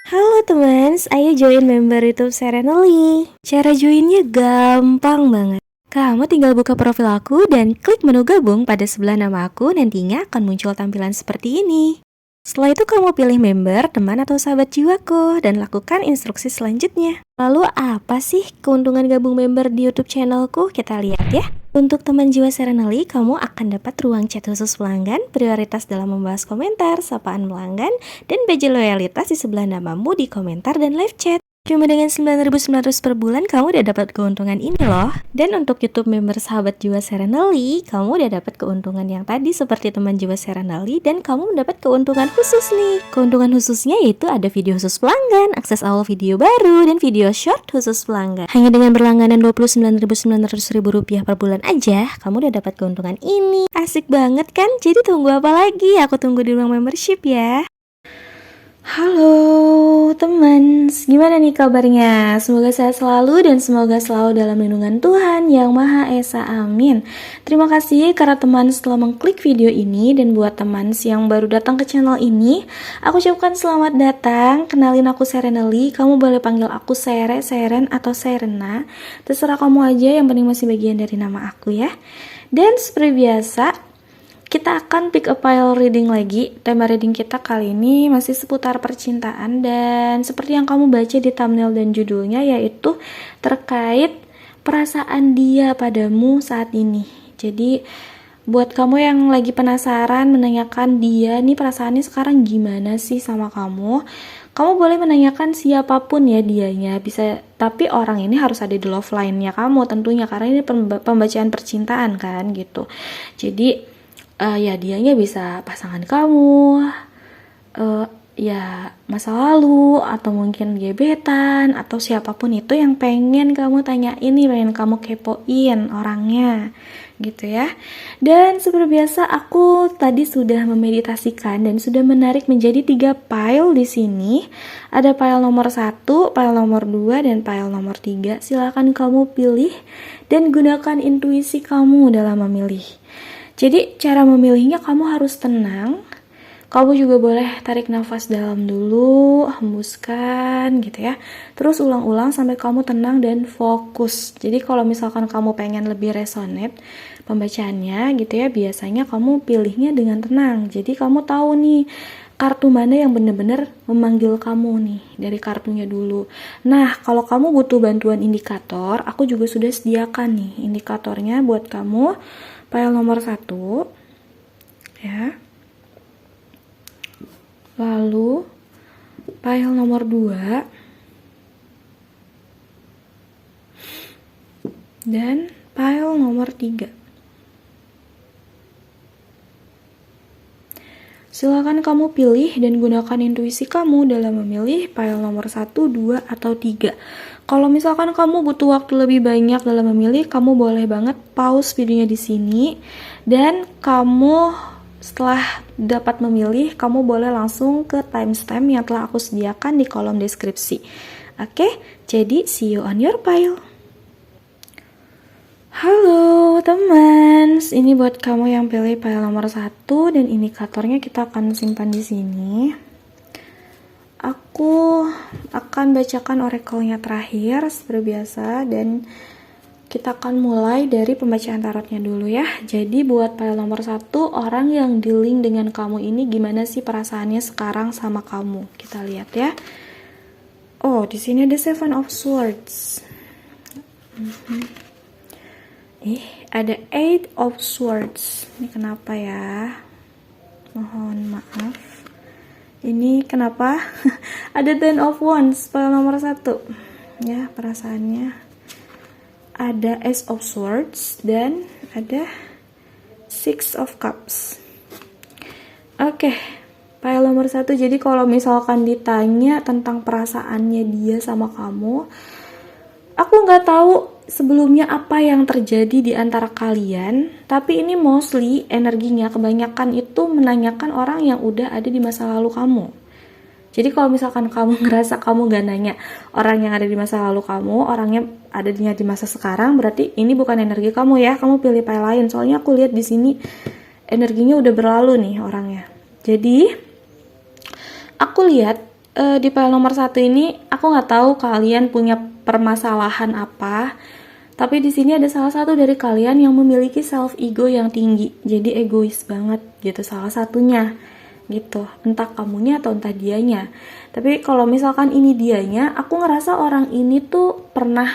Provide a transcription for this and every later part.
Halo teman, ayo join member YouTube Serenely. Cara joinnya gampang banget. Kamu tinggal buka profil aku dan klik menu gabung pada sebelah nama aku, nantinya akan muncul tampilan seperti ini. Setelah itu kamu pilih member, teman atau sahabat jiwaku, dan lakukan instruksi selanjutnya. Lalu apa sih keuntungan gabung member di YouTube channelku? Kita lihat ya. Untuk teman jiwa Serenely, kamu akan dapat ruang chat khusus pelanggan, prioritas dalam membahas komentar, sapaan pelanggan, dan badge loyalitas di sebelah namamu di komentar dan live chat. Cuma dengan 9.900 per bulan kamu udah dapat keuntungan ini loh. Dan untuk YouTube member sahabat jiwa Serenely, kamu udah dapat keuntungan yang tadi seperti teman jiwa Serenely, dan kamu mendapat keuntungan khusus nih. Keuntungan khususnya yaitu ada video khusus pelanggan, akses awal video baru, dan video short khusus pelanggan. Hanya dengan berlangganan Rp29.900 per bulan aja, kamu udah dapat keuntungan ini. Asik banget kan? Jadi tunggu apa lagi? Aku tunggu di ruang membership ya. Halo teman, gimana nih kabarnya? Semoga sehat selalu dan semoga selalu dalam lindungan Tuhan Yang Maha Esa, amin. Terima kasih karena teman setelah mengklik video ini. Dan buat teman yang baru datang ke channel ini, aku ucapkan selamat datang. Kenalin aku Serenely, kamu boleh panggil aku Sere, Seren, atau Serena. Terserah kamu aja, yang penting masih bagian dari nama aku ya. Dan seperti biasa, kita akan pick a pile reading lagi. Tema reading kita kali ini masih seputar percintaan, dan seperti yang kamu baca di thumbnail dan judulnya, yaitu terkait perasaan dia padamu saat ini. Jadi buat kamu yang lagi penasaran, menanyakan dia nih perasaannya sekarang gimana sih sama kamu, kamu boleh menanyakan siapapun ya dianya, bisa, tapi orang ini harus ada di love line-nya kamu tentunya, karena ini pembacaan percintaan kan gitu. Jadi ya dianya bisa pasangan kamu, ya masa lalu, atau mungkin gebetan, atau siapapun itu yang pengen kamu tanyain nih, pengen kamu kepoin orangnya gitu ya. Dan seperti biasa aku tadi sudah memeditasikan dan sudah menarik menjadi 3 pile di sini. Ada pile nomor 1, pile nomor 2, dan pile nomor 3. Silakan kamu pilih dan gunakan intuisi kamu dalam memilih. Jadi cara memilihnya kamu harus tenang. Kamu juga boleh tarik nafas dalam dulu, hembuskan gitu ya. Terus ulang-ulang sampai kamu tenang dan fokus. Jadi kalau misalkan kamu pengen lebih resonate pembacaannya gitu ya, biasanya kamu pilihnya dengan tenang. Jadi kamu tahu nih kartu mana yang benar-benar memanggil kamu nih dari kartunya dulu. Nah, kalau kamu butuh bantuan indikator, aku juga sudah sediakan nih indikatornya buat kamu. Pile nomor 1 ya, lalu pile nomor 2 dan pile nomor 3. Silakan kamu pilih dan gunakan intuisi kamu dalam memilih pile nomor 1, 2, atau 3. Kalau misalkan kamu butuh waktu lebih banyak dalam memilih, kamu boleh banget pause videonya di sini, dan kamu setelah dapat memilih, kamu boleh langsung ke timestamp yang telah aku sediakan di kolom deskripsi. Oke, jadi see you on your pile. Halo teman, ini buat kamu yang pilih pile nomor 1, dan indikatornya kita akan simpan di sini. Aku akan bacakan oracle-nya terakhir seperti biasa, dan kita akan mulai dari pembacaan tarotnya dulu ya. Jadi buat pile nomor 1, orang yang dealing dengan kamu ini gimana sih perasaannya sekarang sama kamu? Kita lihat ya. Oh, di sini ada 7 of Swords. Ada 8 of Swords. Ini kenapa ya? Mohon maaf. Ini kenapa? Ada 10 of Wands, pile nomor 1. Ya, perasaannya. Ada Ace of Swords dan ada 6 of Cups. Oke, pile nomor 1. Jadi kalau misalkan ditanya tentang perasaannya dia sama kamu, aku nggak tahu sebelumnya apa yang terjadi di antara kalian, tapi ini mostly energinya kebanyakan itu menanyakan orang yang udah ada di masa lalu kamu. Jadi kalau misalkan kamu ngerasa kamu gak nanya orang yang ada di masa lalu kamu, orangnya ada di masa sekarang, berarti ini bukan energi kamu ya. Kamu pilih pile lain. Soalnya aku lihat di sini energinya udah berlalu nih orangnya. Jadi aku lihat di file nomor 1 ini, aku nggak tahu kalian punya permasalahan apa, tapi di sini ada salah satu dari kalian yang memiliki self ego yang tinggi, jadi egois banget gitu salah satunya gitu, entah kamunya atau entah dianya. Tapi kalau misalkan ini dianya, aku ngerasa orang ini tuh pernah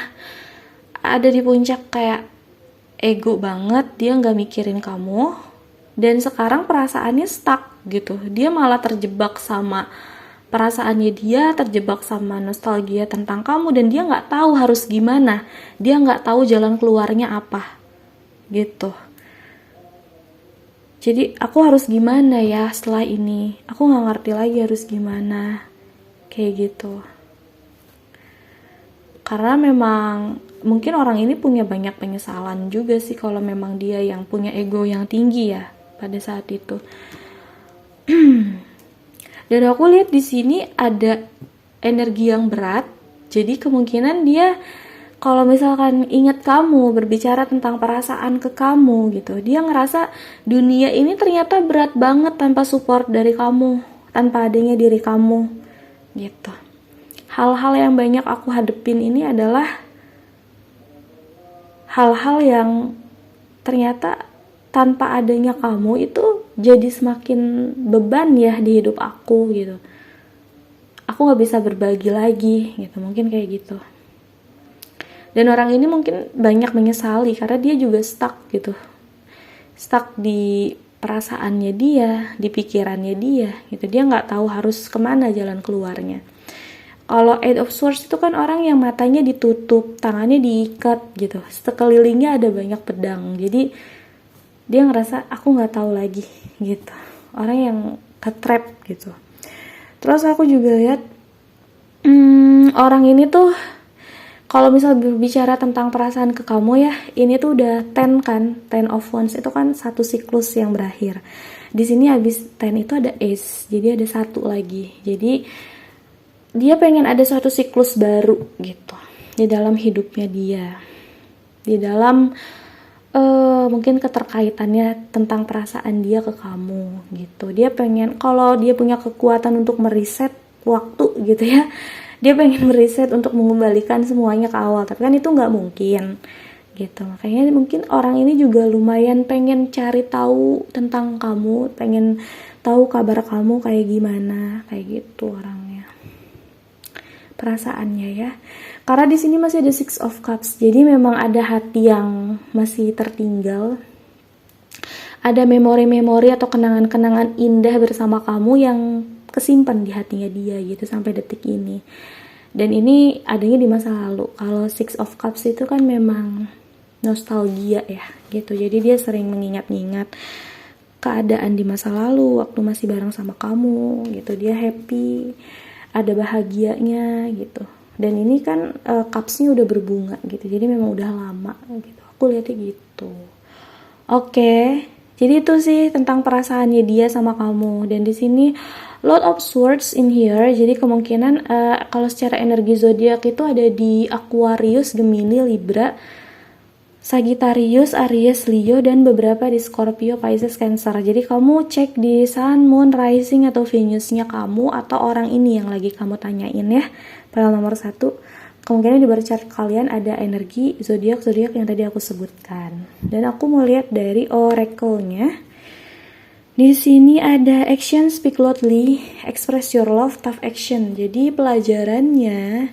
ada di puncak kayak ego banget, dia nggak mikirin kamu, dan sekarang perasaannya stuck gitu, dia malah terjebak sama perasaannya, dia terjebak sama nostalgia tentang kamu, dan dia nggak tahu harus gimana, dia nggak tahu jalan keluarnya apa gitu. Jadi aku harus gimana ya setelah ini, aku nggak ngerti lagi harus gimana, kayak gitu. Karena memang mungkin orang ini punya banyak penyesalan juga sih kalau memang dia yang punya ego yang tinggi ya pada saat itu. Dan aku lihat di sini ada energi yang berat, jadi kemungkinan dia kalau misalkan ingat kamu, berbicara tentang perasaan ke kamu gitu, dia ngerasa dunia ini ternyata berat banget tanpa support dari kamu, tanpa adanya diri kamu gitu. Hal-hal yang banyak aku hadepin ini adalah hal-hal yang ternyata tanpa adanya kamu itu jadi semakin beban ya di hidup aku gitu. Aku gak bisa berbagi lagi gitu, mungkin kayak gitu. Dan orang ini mungkin banyak menyesali karena dia juga stuck gitu, stuck di perasaannya dia, di pikirannya dia gitu. Dia nggak tahu harus kemana jalan keluarnya. Kalau Eight of Swords itu kan orang yang matanya ditutup, tangannya diikat gitu, sekelilingnya ada banyak pedang, jadi dia ngerasa aku nggak tahu lagi gitu, orang yang ketrap gitu. Terus aku juga lihat orang ini tuh kalau misal berbicara tentang perasaan ke kamu ya, ini tuh udah 10 kan, 10 of Wands itu kan satu siklus yang berakhir. Di sini habis 10 itu ada Ace, jadi ada satu lagi. Jadi dia pengen ada suatu siklus baru gitu di dalam hidupnya dia, di dalam mungkin keterkaitannya tentang perasaan dia ke kamu gitu. Dia pengen, kalau dia punya kekuatan untuk meriset waktu gitu ya, dia pengen meriset untuk mengembalikan semuanya ke awal, tapi kan itu nggak mungkin gitu. Makanya mungkin orang ini juga lumayan pengen cari tahu tentang kamu, pengen tahu kabar kamu kayak gimana, kayak gitu orangnya, perasaannya ya. Karena di sini masih ada Six of Cups, jadi memang ada hati yang masih tertinggal, ada memori-memori atau kenangan-kenangan indah bersama kamu yang kesimpan di hatinya dia gitu sampai detik ini. Dan ini adanya di masa lalu. Kalau Six of Cups itu kan memang nostalgia ya gitu, jadi dia sering mengingat-ingat keadaan di masa lalu waktu masih bareng sama kamu gitu. Dia happy, ada bahagianya gitu. Dan ini kan cupsnya udah berbunga gitu, jadi memang udah lama gitu, aku lihatnya gitu. Oke, jadi itu sih tentang perasaannya dia sama kamu. Dan di sini Lord of Swords in here, jadi kemungkinan kalau secara energi zodiak itu ada di Aquarius, Gemini, Libra, Sagittarius, Aries, Leo, dan beberapa di Scorpio, Pisces, Cancer. Jadi kamu cek di Sun, Moon, Rising, atau Venus-nya kamu atau orang ini yang lagi kamu tanyain ya. File nomor 1, kemungkinan di bar chart kalian ada energi zodiak-zodiak yang tadi aku sebutkan. Dan aku mau lihat dari oracle-nya. Di sini ada action speak loudly, express your love, tough action. Jadi pelajarannya,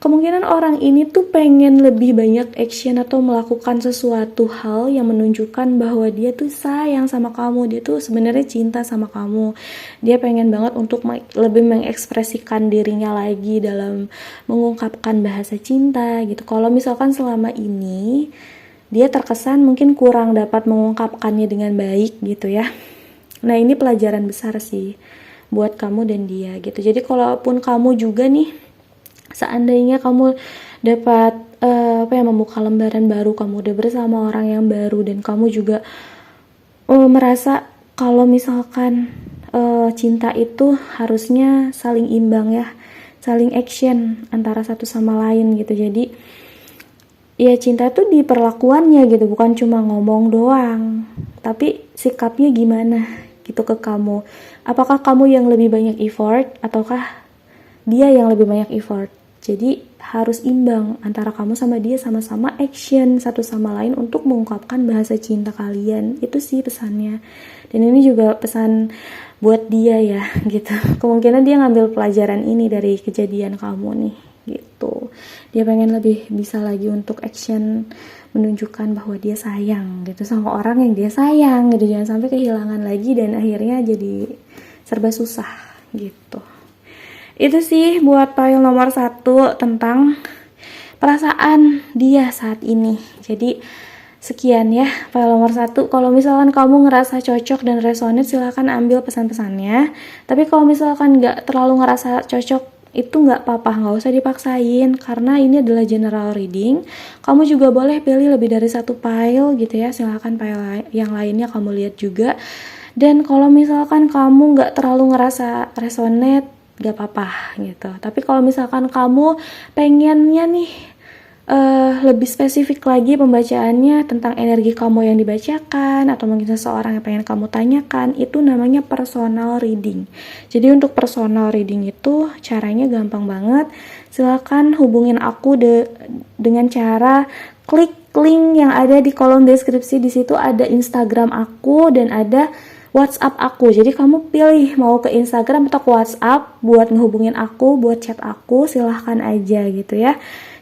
kemungkinan orang ini tuh pengen lebih banyak action atau melakukan sesuatu hal yang menunjukkan bahwa dia tuh sayang sama kamu, dia tuh sebenarnya cinta sama kamu. Dia pengen banget untuk lebih mengekspresikan dirinya lagi dalam mengungkapkan bahasa cinta gitu. Kalau misalkan selama ini dia terkesan mungkin kurang dapat mengungkapkannya dengan baik gitu ya. Nah ini pelajaran besar sih buat kamu dan dia gitu. Jadi kalaupun kamu juga nih, seandainya kamu dapat membuka lembaran baru, kamu udah bersama orang yang baru, dan kamu juga merasa kalau misalkan cinta itu harusnya saling imbang ya, saling action antara satu sama lain gitu. Jadi ya cinta tuh di perlakuannya gitu, bukan cuma ngomong doang, tapi sikapnya gimana gitu ke kamu. Apakah kamu yang lebih banyak effort ataukah dia yang lebih banyak effort? Jadi harus imbang antara kamu sama dia, sama-sama action satu sama lain untuk mengungkapkan bahasa cinta kalian. Itu sih pesannya. Dan ini juga pesan buat dia ya gitu. Kemungkinan dia ngambil pelajaran ini dari kejadian kamu nih gitu. Dia pengen lebih bisa lagi untuk action, menunjukkan bahwa dia sayang gitu sama orang yang dia sayang gitu. Jangan sampai kehilangan lagi dan akhirnya jadi serba susah gitu. Itu sih buat file nomor 1 tentang perasaan dia saat ini. Jadi sekian ya file nomor 1. Kalau misalkan kamu ngerasa cocok dan resonate, silahkan ambil pesan-pesannya. Tapi kalau misalkan nggak terlalu ngerasa cocok, itu nggak apa-apa, nggak usah dipaksain karena ini adalah general reading. Kamu juga boleh pilih lebih dari 1 file gitu ya. Silahkan file yang lainnya kamu lihat juga. Dan kalau misalkan kamu nggak terlalu ngerasa resonate, gak apa-apa gitu. Tapi kalau misalkan kamu pengennya nih lebih spesifik lagi pembacaannya tentang energi kamu yang dibacakan, atau mungkin seseorang yang pengen kamu tanyakan, itu namanya personal reading. Jadi untuk personal reading itu caranya gampang banget. Silakan hubungin aku dengan cara klik link yang ada di kolom deskripsi. Di situ ada Instagram aku dan ada WhatsApp aku. Jadi kamu pilih mau ke Instagram atau ke WhatsApp buat ngehubungin aku, buat chat aku, silahkan aja gitu ya.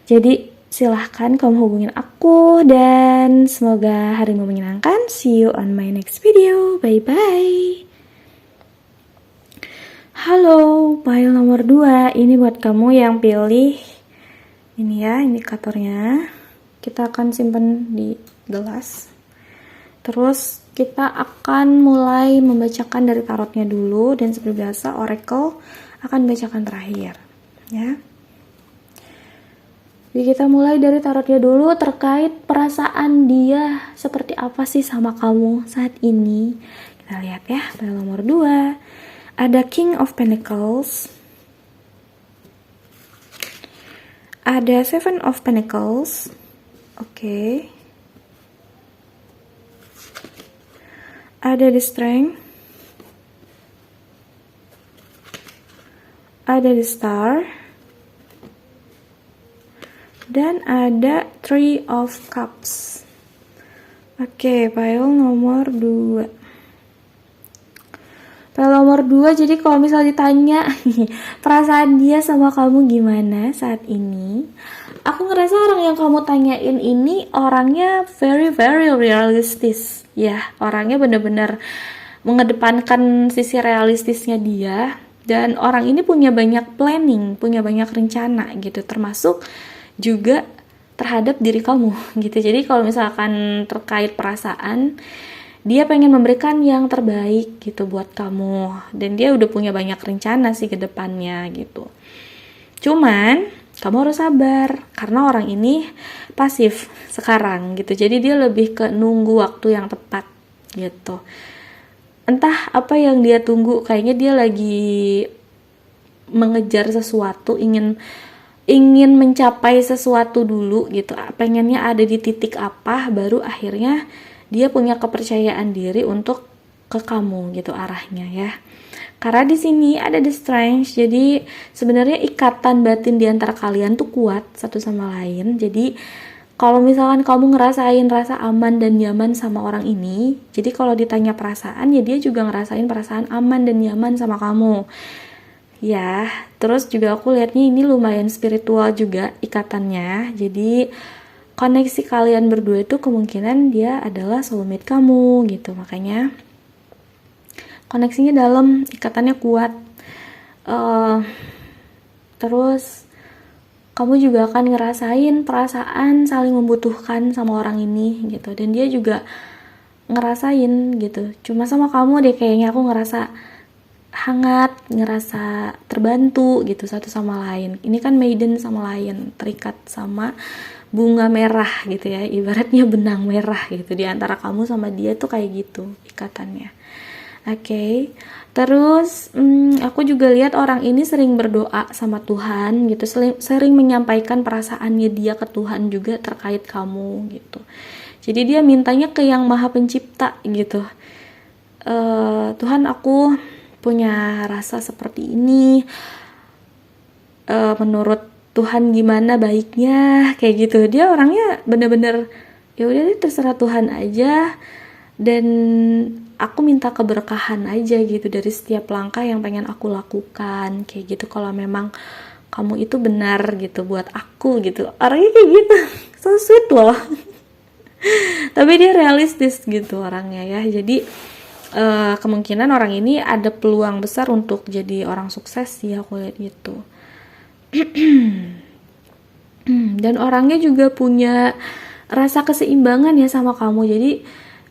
Jadi silahkan kamu hubungin aku dan semoga harimu menyenangkan. See you on my next video. Bye bye. Halo, file nomor 2. Ini buat kamu yang pilih ini ya, indikatornya. Kita akan simpan di gelas. Terus kita akan mulai membacakan dari tarotnya dulu, dan seperti biasa oracle akan bacakan terakhir ya. Jadi kita mulai dari tarotnya dulu terkait perasaan dia seperti apa sih sama kamu saat ini. Kita lihat ya, file nomor 2. Ada King of Pentacles, ada Seven of Pentacles. Oke. Ada the Strength, ada the Star, dan ada Three of Cups. Oke, file nomor 2. File nomor 2, jadi kalau misal ditanya perasaan dia sama kamu gimana saat ini, aku ngerasa orang yang kamu tanyain ini orangnya very realistis ya. Orangnya benar-benar mengedepankan sisi realistisnya dia, dan orang ini punya banyak planning, punya banyak rencana gitu, termasuk juga terhadap diri kamu gitu. Jadi kalau misalkan terkait perasaan, dia pengen memberikan yang terbaik gitu buat kamu, dan dia udah punya banyak rencana sih ke depannya gitu. Cuman kamu harus sabar karena orang ini pasif sekarang gitu. Jadi dia lebih ke nunggu waktu yang tepat gitu. Entah apa yang dia tunggu, kayaknya dia lagi mengejar sesuatu, ingin mencapai sesuatu dulu gitu. Pengennya ada di titik apa, baru akhirnya dia punya kepercayaan diri untuk ke kamu gitu arahnya ya. Karena di sini ada the Strength, jadi sebenarnya ikatan batin di antara kalian tuh kuat satu sama lain. Jadi kalau misalkan kamu ngerasain rasa aman dan nyaman sama orang ini, jadi kalau ditanya perasaan, ya dia juga ngerasain perasaan aman dan nyaman sama kamu. Ya, terus juga aku lihatnya ini lumayan spiritual juga ikatannya. Jadi koneksi kalian berdua itu kemungkinan dia adalah soulmate kamu gitu. Makanya koneksinya dalam, ikatannya kuat. Terus kamu juga akan ngerasain perasaan saling membutuhkan sama orang ini gitu. Dan dia juga ngerasain gitu. Cuma sama kamu deh kayaknya aku ngerasa hangat, ngerasa terbantu gitu satu sama lain. Ini kan maiden sama lion, terikat sama bunga merah gitu ya, ibaratnya benang merah gitu di antara kamu sama dia tuh kayak gitu ikatannya. Oke. Terus aku juga lihat orang ini sering berdoa sama Tuhan gitu, sering menyampaikan perasaannya dia ke Tuhan juga terkait kamu gitu. Jadi dia mintanya ke Yang Maha Pencipta gitu. Tuhan, aku punya rasa seperti ini, menurut Tuhan gimana baiknya, kayak gitu. Dia orangnya bener-bener ya udah deh, terserah Tuhan aja, dan aku minta keberkahan aja gitu dari setiap langkah yang pengen aku lakukan, kayak gitu. Kalau memang kamu itu benar gitu buat aku gitu, orangnya kayak gitu. So sweet loh. Tapi dia realistis gitu orangnya ya. Jadi kemungkinan orang ini ada peluang besar untuk jadi orang sukses sih, aku lihat gitu. Dan orangnya juga punya rasa keseimbangan ya sama kamu. Jadi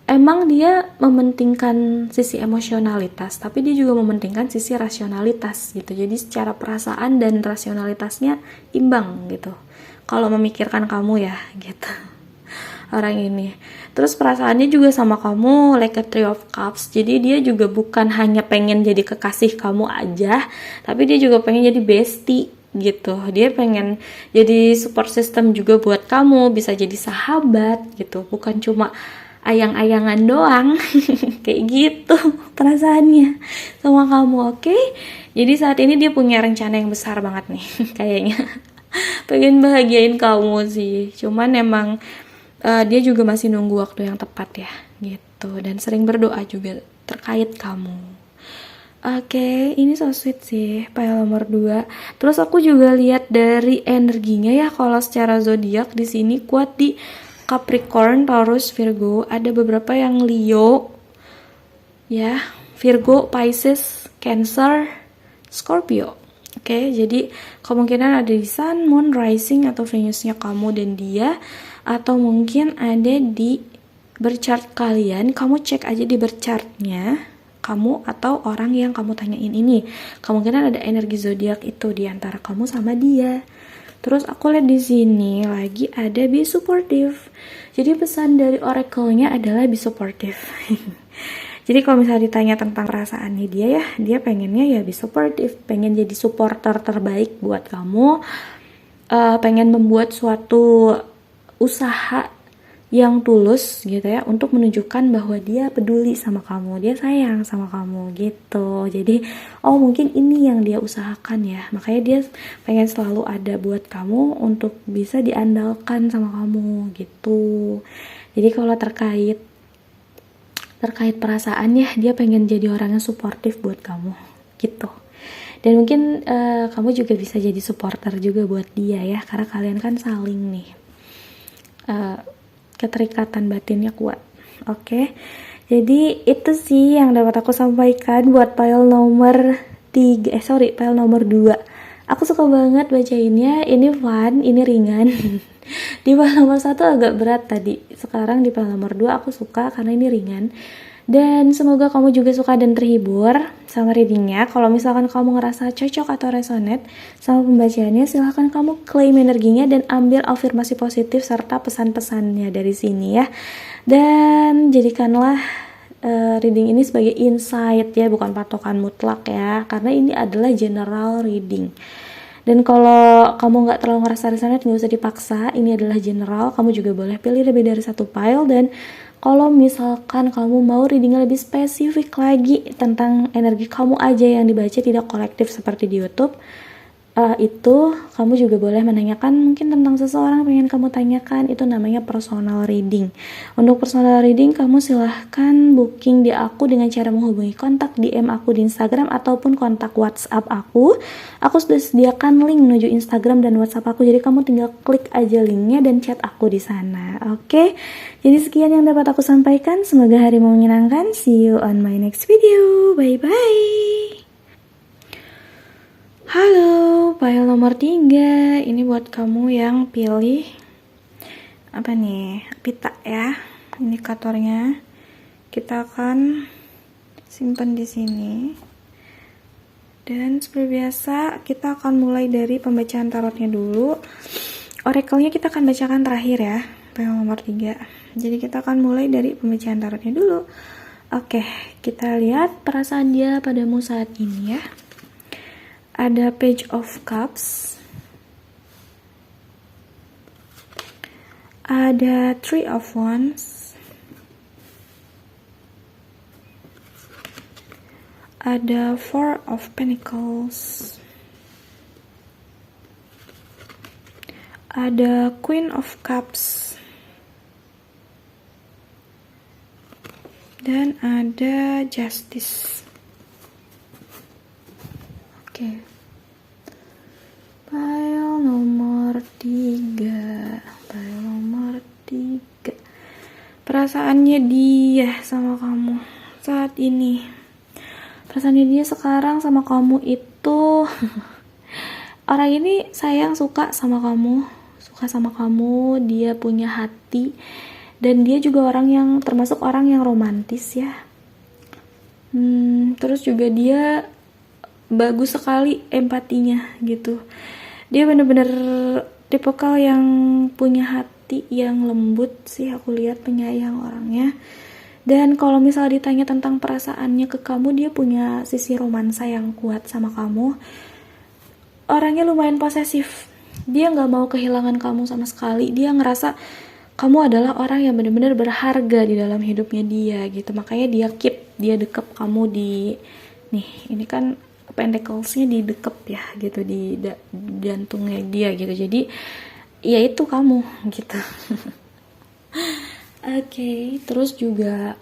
emang dia mementingkan sisi emosionalitas, tapi dia juga mementingkan sisi rasionalitas gitu. Jadi secara perasaan dan rasionalitasnya imbang gitu, kalau memikirkan kamu ya gitu, orang ini. Terus perasaannya juga sama kamu like a three of cups. Jadi dia juga bukan hanya pengen jadi kekasih kamu aja, tapi dia juga pengen jadi bestie gitu. Dia pengen jadi support system juga buat kamu, bisa jadi sahabat gitu, bukan cuma ayang-ayangan doang. Kayak gitu perasaannya sama kamu. Oke, jadi saat ini dia punya rencana yang besar banget nih. Kayaknya pengen bahagiain kamu sih, cuman emang dia juga masih nunggu waktu yang tepat ya gitu, dan sering berdoa juga terkait kamu. Oke, ini so sweet sih, pile nomor 2. Terus aku juga lihat dari energinya ya, kalau secara zodiak di sini kuat di Capricorn, Taurus, Virgo, ada beberapa yang Leo, ya, Virgo, Pisces, Cancer, Scorpio. Oke, jadi kemungkinan ada di Sun, Moon, Rising atau Venusnya kamu dan dia, atau mungkin ada di berchart kalian. Kamu cek aja di berchartnya kamu atau orang yang kamu tanyain ini. Kemungkinan ada energi zodiak itu di antara kamu sama dia. Terus aku lihat di sini lagi ada be supportive. Jadi pesan dari oracle-nya adalah be supportive. Jadi kalau misalnya ditanya tentang perasaannya dia ya, dia pengennya ya be supportive, pengen jadi supporter terbaik buat kamu, pengen membuat suatu usaha yang tulus gitu ya, untuk menunjukkan bahwa dia peduli sama kamu, dia sayang sama kamu gitu. Jadi mungkin ini yang dia usahakan ya, makanya dia pengen selalu ada buat kamu untuk bisa diandalkan sama kamu gitu. Jadi kalau terkait perasaannya, dia pengen jadi orang yang suportif buat kamu gitu. Dan mungkin kamu juga bisa jadi supporter juga buat dia ya, karena kalian kan saling nih, keterikatan batinnya kuat. Oke. Jadi itu sih yang dapat aku sampaikan buat pile nomor 3, pile nomor 2. Aku suka banget bacainnya, ini fun, ini ringan. Di pile nomor 1 agak berat tadi. Sekarang di pile nomor 2 aku suka karena ini ringan. Dan semoga kamu juga suka dan terhibur sama readingnya. Kalau misalkan kamu ngerasa cocok atau resonate sama pembacaannya, silahkan kamu claim energinya dan ambil afirmasi positif serta pesan-pesannya dari sini ya. Dan jadikanlah reading ini sebagai insight ya, bukan patokan mutlak ya, karena ini adalah general reading. Dan kalau kamu nggak terlalu ngerasa resonate, nggak usah dipaksa, ini adalah general. Kamu juga boleh pilih lebih dari satu pile. Dan kalau misalkan kamu mau readingnya lebih spesifik lagi tentang energi kamu aja yang dibaca, tidak kolektif seperti di YouTube, itu kamu juga boleh menanyakan mungkin tentang seseorang pengen kamu tanyakan, itu namanya personal reading. Untuk personal reading kamu silahkan booking di aku dengan cara menghubungi kontak DM aku di Instagram ataupun kontak WhatsApp aku. Aku sudah sediakan link menuju Instagram dan WhatsApp aku, jadi kamu tinggal klik aja linknya dan chat aku di sana. Oke, jadi sekian yang dapat aku sampaikan, semoga harimu menyenangkan. See you on my next video, bye bye. Halo, file nomor 3. Ini buat kamu yang pilih apa nih? Pita ya. Indikatornya kita akan simpan di sini. Dan seperti biasa, kita akan mulai dari pembacaan tarotnya dulu. Oracle-nya kita akan bacakan terakhir ya, file nomor 3. Jadi kita akan mulai dari pembacaan tarotnya dulu. Oke, kita lihat perasaan dia padamu saat ini ya. Ada Page of Cups, ada Three of Wands, ada Four of Pentacles, ada Queen of Cups, dan ada Justice. Oke. Pile nomor 3. Perasaannya dia sama kamu saat ini. Perasaannya dia sekarang sama kamu itu orang ini sayang, suka sama kamu, dia punya hati, dan dia juga orang yang termasuk orang yang romantis ya. Terus juga dia bagus sekali empatinya gitu. Dia bener-bener tipikal yang punya hati yang lembut sih, aku lihat, penyayang orangnya. Dan kalau misal ditanya tentang perasaannya ke kamu, dia punya sisi romansa yang kuat sama kamu. Orangnya lumayan posesif, dia gak mau kehilangan kamu sama sekali. Dia ngerasa kamu adalah orang yang benar-benar berharga di dalam hidupnya dia gitu. Makanya dia dekep kamu di nih, ini kan pentacles-nya di dekep ya gitu, di jantungnya dia gitu. Jadi ya itu kamu gitu. Oke, terus juga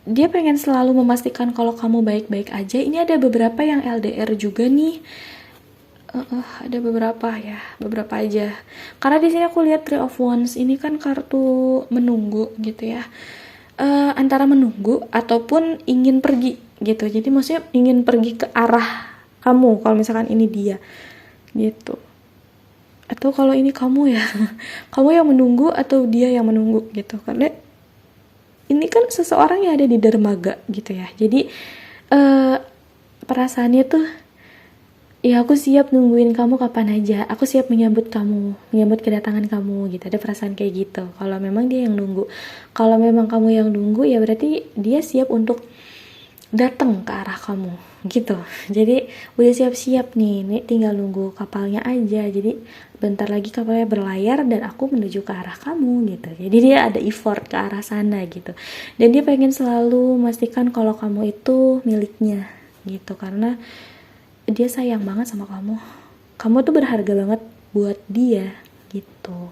dia pengen selalu memastikan kalau kamu baik-baik aja. Ini ada beberapa yang LDR juga nih. Ada beberapa aja. Karena di sini aku lihat Three of Wands ini kan kartu menunggu gitu ya. Antara menunggu ataupun ingin pergi gitu. Jadi maksudnya ingin pergi ke arah kamu kalau misalkan ini dia gitu. Atau kalau ini kamu ya, kamu yang menunggu atau dia yang menunggu gitu. Karena ini kan seseorang yang ada di dermaga gitu ya. Jadi perasaannya tuh, ya aku siap nungguin kamu kapan aja, aku siap menyambut kedatangan kamu gitu. Ada perasaan kayak gitu kalau memang dia yang nunggu. Kalau memang kamu yang nunggu, ya berarti dia siap untuk datang ke arah kamu gitu. Jadi udah siap-siap nih tinggal nunggu kapalnya aja. Jadi bentar lagi kapalnya berlayar dan aku menuju ke arah kamu gitu. Jadi dia ada effort ke arah sana gitu. Dan dia pengen selalu memastikan kalau kamu itu miliknya gitu, karena dia sayang banget sama kamu. Kamu tuh berharga banget buat dia gitu.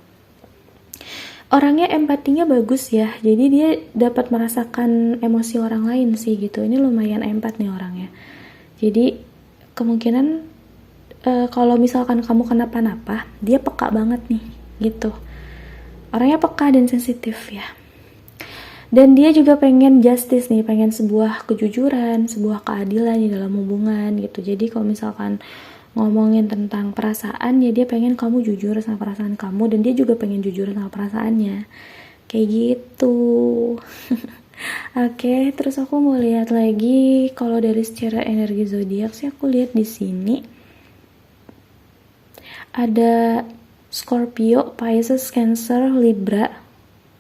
Orangnya empatinya bagus ya, jadi dia dapat merasakan emosi orang lain sih gitu. Ini lumayan empat nih orangnya. Jadi kemungkinan kalau misalkan kamu kenapa-napa, dia peka banget nih gitu. Orangnya peka dan sensitif ya. Dan dia juga pengen justice nih, pengen sebuah kejujuran, sebuah keadilan di dalam hubungan gitu. Jadi kalau misalkan ngomongin tentang perasaan, ya dia pengen kamu jujur sama perasaan kamu, dan dia juga pengen jujur sama perasaannya kayak gitu. Oke, terus aku mau lihat lagi kalau dari secara energi zodiak sih, aku lihat di sini ada Scorpio, Pisces, Cancer, Libra,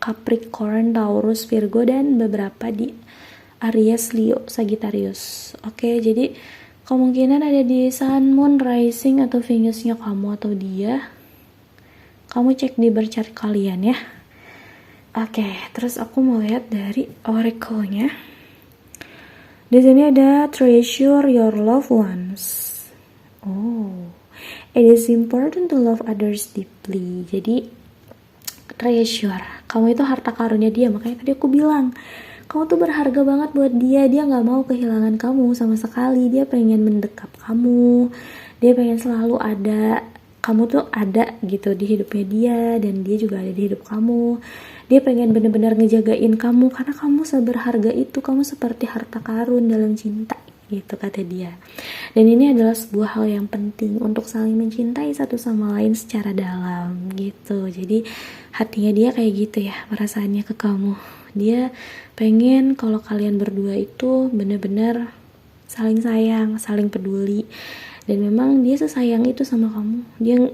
Capricorn, Taurus, Virgo, dan beberapa di Aries, Leo, Sagittarius. Oke, jadi kemungkinan ada di Sun, Moon, Rising, atau Venusnya kamu atau dia. Kamu cek di birth chart kalian ya. Oke, terus aku mau lihat dari oracle-nya. Di sini ada treasure your loved ones. Oh, it is important to love others deeply. Jadi treasure, kamu itu harta karunnya dia. Makanya tadi aku bilang, kamu tuh berharga banget buat dia. Dia gak mau kehilangan kamu sama sekali. Dia pengen mendekap kamu, dia pengen selalu ada, kamu tuh ada gitu di hidupnya dia, dan dia juga ada di hidup kamu. Dia pengen bener-bener ngejagain kamu, karena kamu seberharga itu. Kamu seperti harta karun dalam cinta gitu kata dia. Dan ini adalah sebuah hal yang penting untuk saling mencintai satu sama lain secara dalam gitu. Jadi hatinya dia kayak gitu ya, perasaannya ke kamu. Dia pengen kalau kalian berdua itu benar-benar saling sayang, saling peduli. Dan memang dia sesayang itu sama kamu.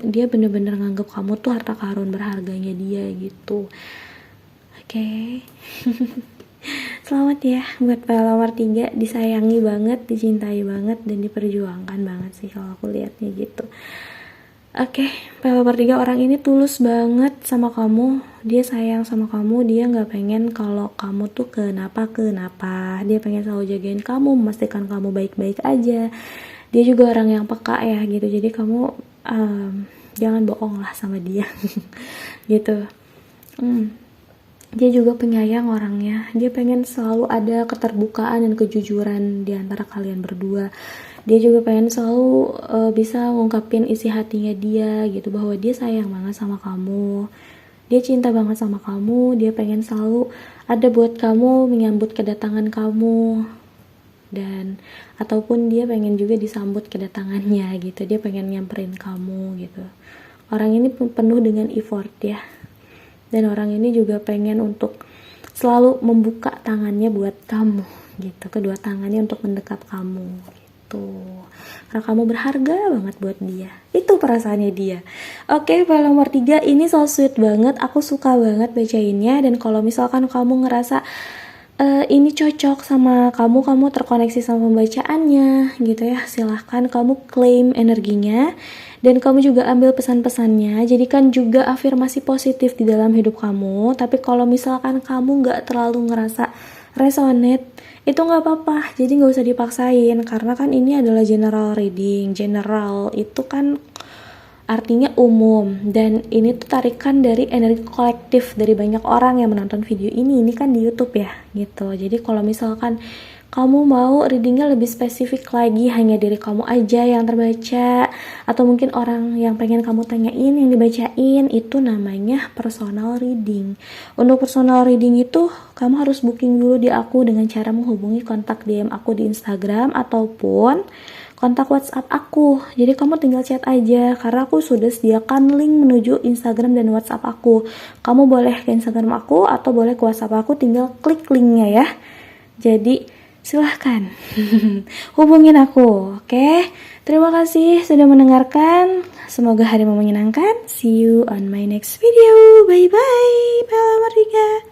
Dia benar-benar nganggap kamu tuh harta karun berharganya dia gitu. Oke. Selamat ya buat para nomor 3, disayangi banget, dicintai banget, dan diperjuangkan banget sih kalau aku lihatnya gitu. Oke, PL 3, orang ini tulus banget sama kamu. Dia sayang sama kamu, dia nggak pengen kalau kamu tuh kenapa. Dia pengen selalu jagain kamu, memastikan kamu baik-baik aja. Dia juga orang yang peka ya gitu, jadi kamu jangan bohong lah sama dia. Gitu. Dia juga penyayang orangnya. Dia pengen selalu ada keterbukaan dan kejujuran di antara kalian berdua. Dia juga pengen selalu bisa ngungkapin isi hatinya dia gitu, bahwa dia sayang banget sama kamu, dia cinta banget sama kamu, dia pengen selalu ada buat kamu, menyambut kedatangan kamu, dan ataupun dia pengen juga disambut kedatangannya gitu, dia pengen nyamperin kamu gitu. Orang ini penuh dengan effort ya, dan orang ini juga pengen untuk selalu membuka tangannya buat kamu gitu, kedua tangannya untuk mendekat kamu gitu, karena kamu berharga banget buat dia. Itu perasaannya dia. Oke, file nomor 3 ini so sweet banget, aku suka banget bacainnya. Dan kalau misalkan kamu ngerasa ini cocok sama kamu terkoneksi sama pembacaannya gitu ya, silahkan kamu claim energinya, dan kamu juga ambil pesan-pesannya, jadikan juga afirmasi positif di dalam hidup kamu. Tapi kalau misalkan kamu gak terlalu ngerasa resonate, itu gak apa-apa, jadi gak usah dipaksain, karena kan ini adalah general reading. General itu kan artinya umum, dan ini tuh tarikan dari energi kolektif dari banyak orang yang menonton video ini kan di YouTube ya gitu. Jadi kalau misalkan kamu mau readingnya lebih spesifik lagi, hanya diri kamu aja yang terbaca, atau mungkin orang yang pengen kamu tanyain yang dibacain, itu namanya personal reading. Untuk personal reading itu kamu harus booking dulu di aku dengan cara menghubungi kontak DM aku di Instagram ataupun kontak WhatsApp aku. Jadi kamu tinggal chat aja, karena aku sudah sediakan link menuju Instagram dan WhatsApp aku. Kamu boleh ke Instagram aku atau boleh ke WhatsApp aku, tinggal klik linknya ya. Jadi silahkan hubungin aku. Oke, terima kasih sudah mendengarkan. Semoga harimu menyenangkan. See you on my next video. Bye bye. Bella Marika.